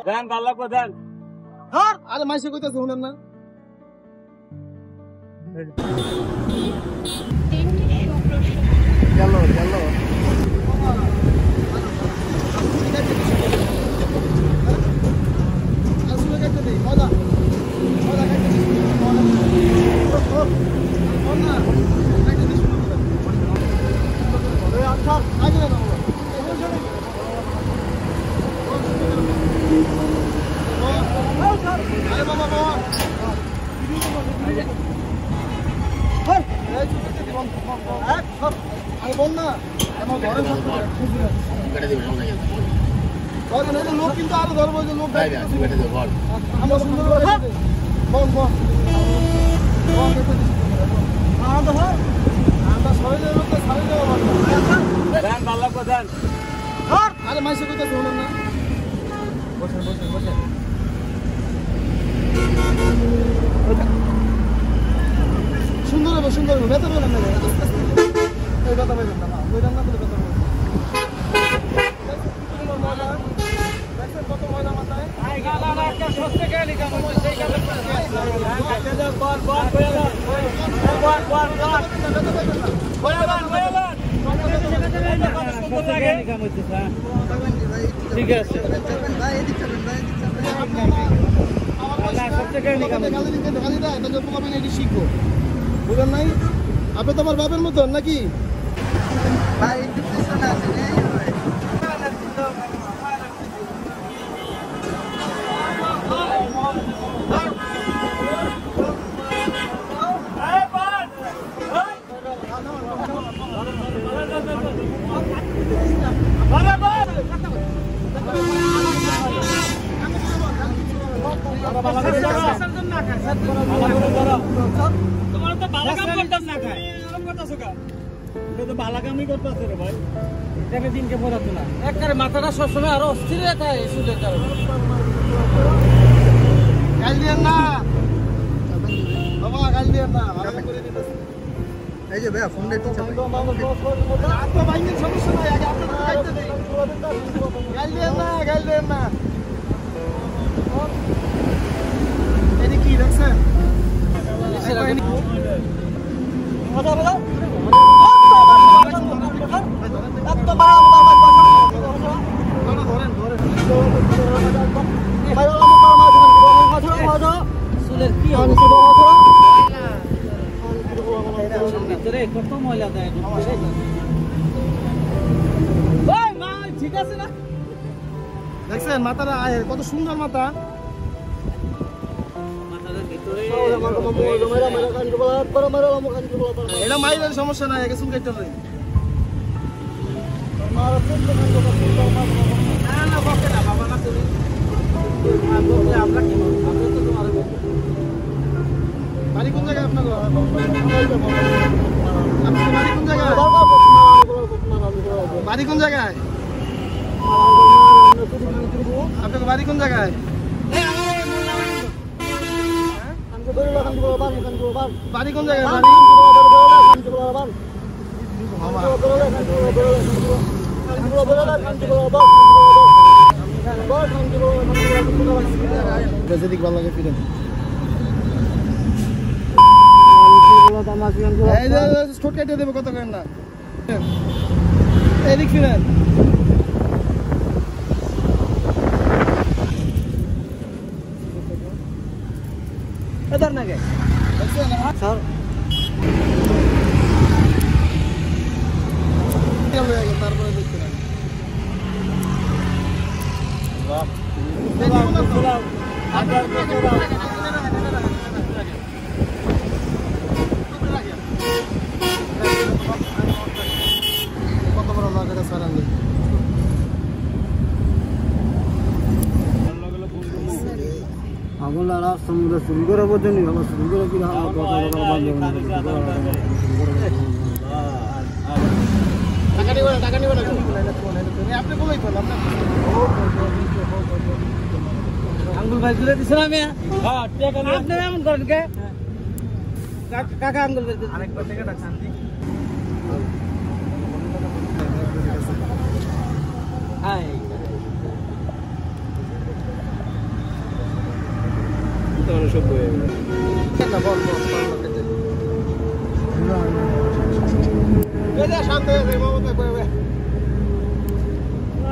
দেন ভালো লাগবে দেন। আরে মাইসে কইতেছে শুনেন না গেল গেল আসলে কাটতে দেই মজা মজা কাটতে দিই না কাটতে দিই শুরু করে ওই আচ্ছা আগে না আরে বাবা বাবা আরে বল না আমার ঘরে লোক কিন্তু আরো ধরবো যে লোক আমরা সুন্দর বল বল আরে মাইসে কইতে শুনেন না বসেন বসেন বসেন সুন্দর হবে সুন্দর হবে বেতন বলেন না এই কথা বলেন না ওই রান্না করে বেতন বলেন কত ময়লা মাথায় আই গালা না একটা সস্তে গেলি কাম সেই কাম কাটে দাও বল বল বল বল বল ঠিক আছে ভাই এদিক চলেন ভাই এদিক চলেন শিখবো বুঝলেন নাই আপনি তোমার বাপের মতন নাকি তোমার তো ভালো কাম করতাম না খাই এরকম করতাছ কা এটা তো ভালো কামই করতাছ রে ভাই এটা দিনকে পড়াতো না একবারে মাথাটা সব সময় আরো অস্থির থাকে সুদের কারণে গাল দিয়েন না বাবা গাল দিয়েন না ভালো করে দিতেছি এই যে ভাই ফোনটা একটু চাপে আপনি ভাইয়ের সমস্যা নাই আগে আপনি কাটতে দেই গাল দিয়েন না এদি কি দেখছেন মজা বলো কত ময়লা দেয় ঠিক আছে না দেখছেন মাথাটা কত সুন্দর মাথা এটা মাইলের সমস্যা নাই আগে চুল কেটে নেই বাড়ি কোন জায়গায় আপনার বাড়ি কোন জায়গায় আপনার বাড়ি কোন জায়গায় বাড়ি কোন জায়গায় যেদিক ভালো লাগে ফিরেন ঠোঁট কেটে দেবো কত করেন না এদিক ফিরেন এদার নাকি স্যার তারপরে দেখতে কত বড় লাগাটা সারান আগুলারা সমুদ্র শুরু করে বোঝেনি আমার শুরু করে কি টাকা নিব না আপনি বলেই বললাম না আঙ্গুল ভাই তুলে দিছেন আমি আপনি এমন করেন কে কাকা আঙ্গুল ভাই আরেকবার টাকাটা শান্তি সব বয়ে শান্তি আছে মমতা কইবে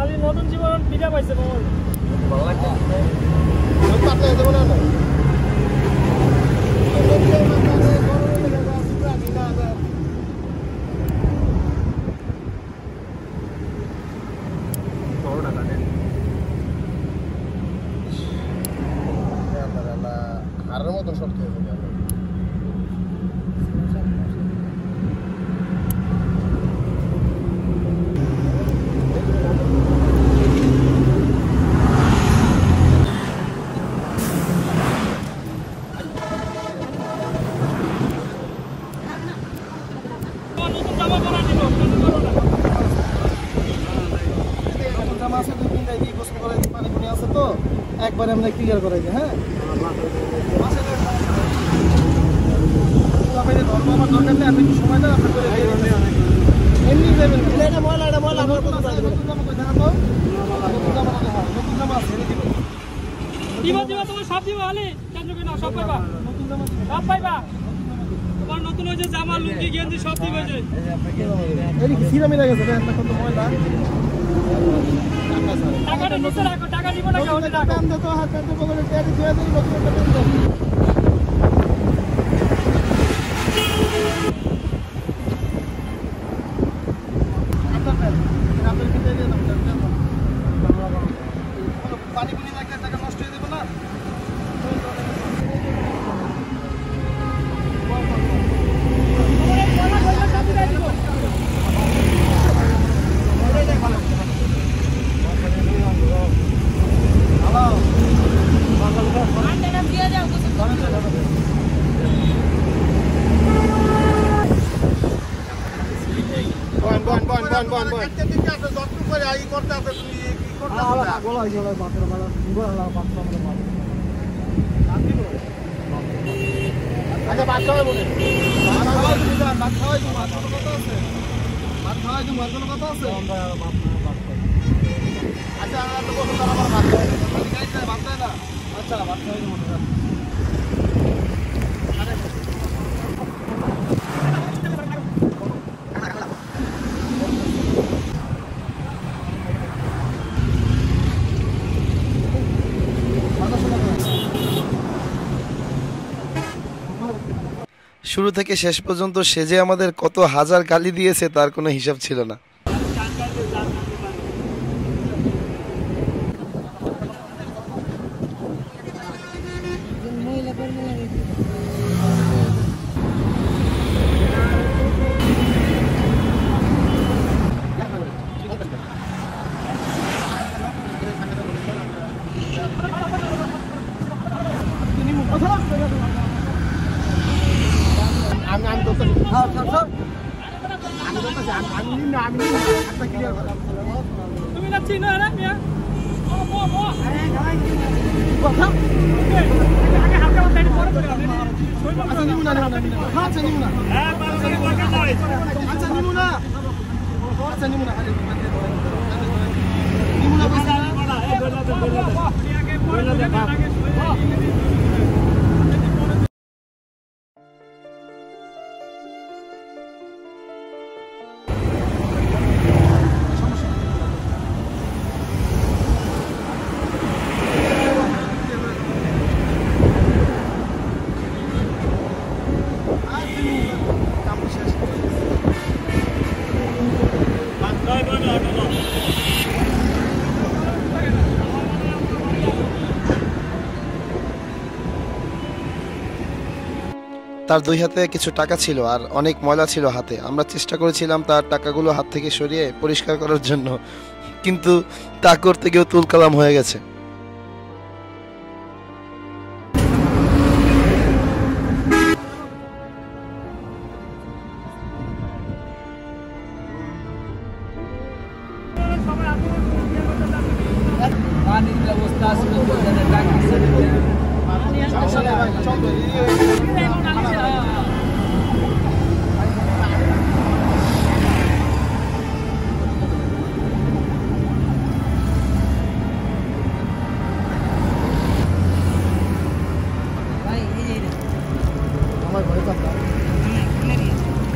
আলি নতুন জীবন ফিরে পাইছে মামা ভালো লাগছে সব পাতলা দেব না না হারের মতো শক্ত হয়ে যাবে একবারে আমরা ক্লিয়ার করাই দিই হ্যাঁ আমার দরকার নেই আপনি সময় দেন আপনি করে এমনি দেবেন এটা ময়লা আমার কথা নতুন জামা আছে দিবা তুমি সব দিবা আলি টেনশন না সব পাইবা সব পাইবা তোমার নতুন ওই যে জামা লুঙ্গি গেঞ্জি সব দিবে যে এই কি সিরা মিলা গেছে না কত ময়লা টাকাটা নিচে রাখো টাকা দিব না কেউ টাকা দাম দাও হাত হাতে বগলে তেরি দিয়ে দেই লোক পানি পুনি লাগলে টাকা নষ্ট হয়ে যাবে না আচ্ছা ভাত খাওয়াই বলে ভাত খাওয়াই দিব ভাত খাওয়াই দিব কথা আছে আচ্ছা তো বলুন আমার ভাত খাওয়াই ভাত দেয় না আচ্ছা ভাত খাওয়াই দিব শুরু থেকে শেষ পর্যন্ত সে যে আমাদের কত হাজার গালি দিয়েছে তার কোনো হিসাব ছিল না। তুমি না চিনো না মিয়া তার দুই হাতে কিছু টাকা ছিল আর অনেক ময়লা ছিল হাতে। আমরা চেষ্টা করেছিলাম তার টাকাগুলো হাত থেকে সরিয়ে পরিষ্কার করার জন্য, কিন্তু তা করতে গিয়েও তুলকালাম হয়ে গেছে। পানির ব্যবস্থা আছে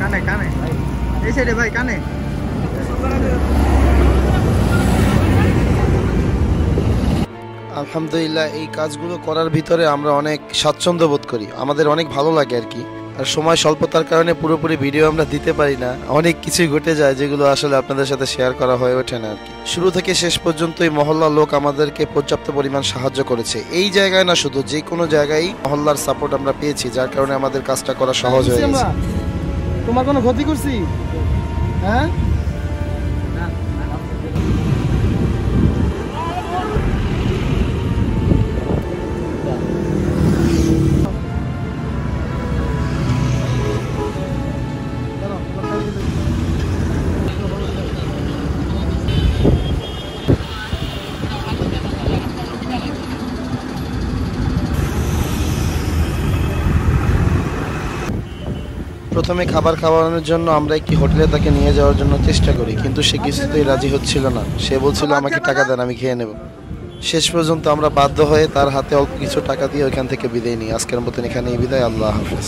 কানে কানে এই সাইডে ভাই কানে আলহামদুলিল্লাহ এই কাজগুলো করার ভিতরে আমরা অনেক স্বাচ্ছন্দ্য বোধ করি, আমাদের অনেক ভালো লাগে আর কি। আর সময় স্বল্পতার কারণে পুরোপুরি ভিডিও আমরা দিতে পারি না, অনেক কিছুই ঘটে যায় যেগুলো আসলে আপনাদের সাথে শেয়ার করা হয়ে ওঠে না আর কি। শুরু থেকে শেষ পর্যন্ত এই মহল্লার লোক আমাদেরকে পর্যাপ্ত পরিমাণ সাহায্য করেছে, এই জায়গায় না শুধু যে কোনো জায়গায় মহল্লার সাপোর্ট আমরা পেয়েছি, যার কারণে আমাদের কাজটা করা সহজ হয়ে গেছে। তোমার কোনো ক্ষতি করছি? হ্যাঁ প্রথমে খাবার খাওয়ানোর জন্য আমরা একটি হোটেলে তাকে নিয়ে যাওয়ার জন্য চেষ্টা করি, কিন্তু সে কিছুতেই রাজি হচ্ছিল না। সে বলছিল আমাকে টাকা দেন, আমি খেয়ে নেব। শেষ পর্যন্ত আমরা বাধ্য হয়ে তার হাতে অল্প কিছু টাকা দিয়ে ওইখান থেকে বিদায় নিই। আজকের মতন এখানেই বিদায়। আল্লাহ হাফেজ।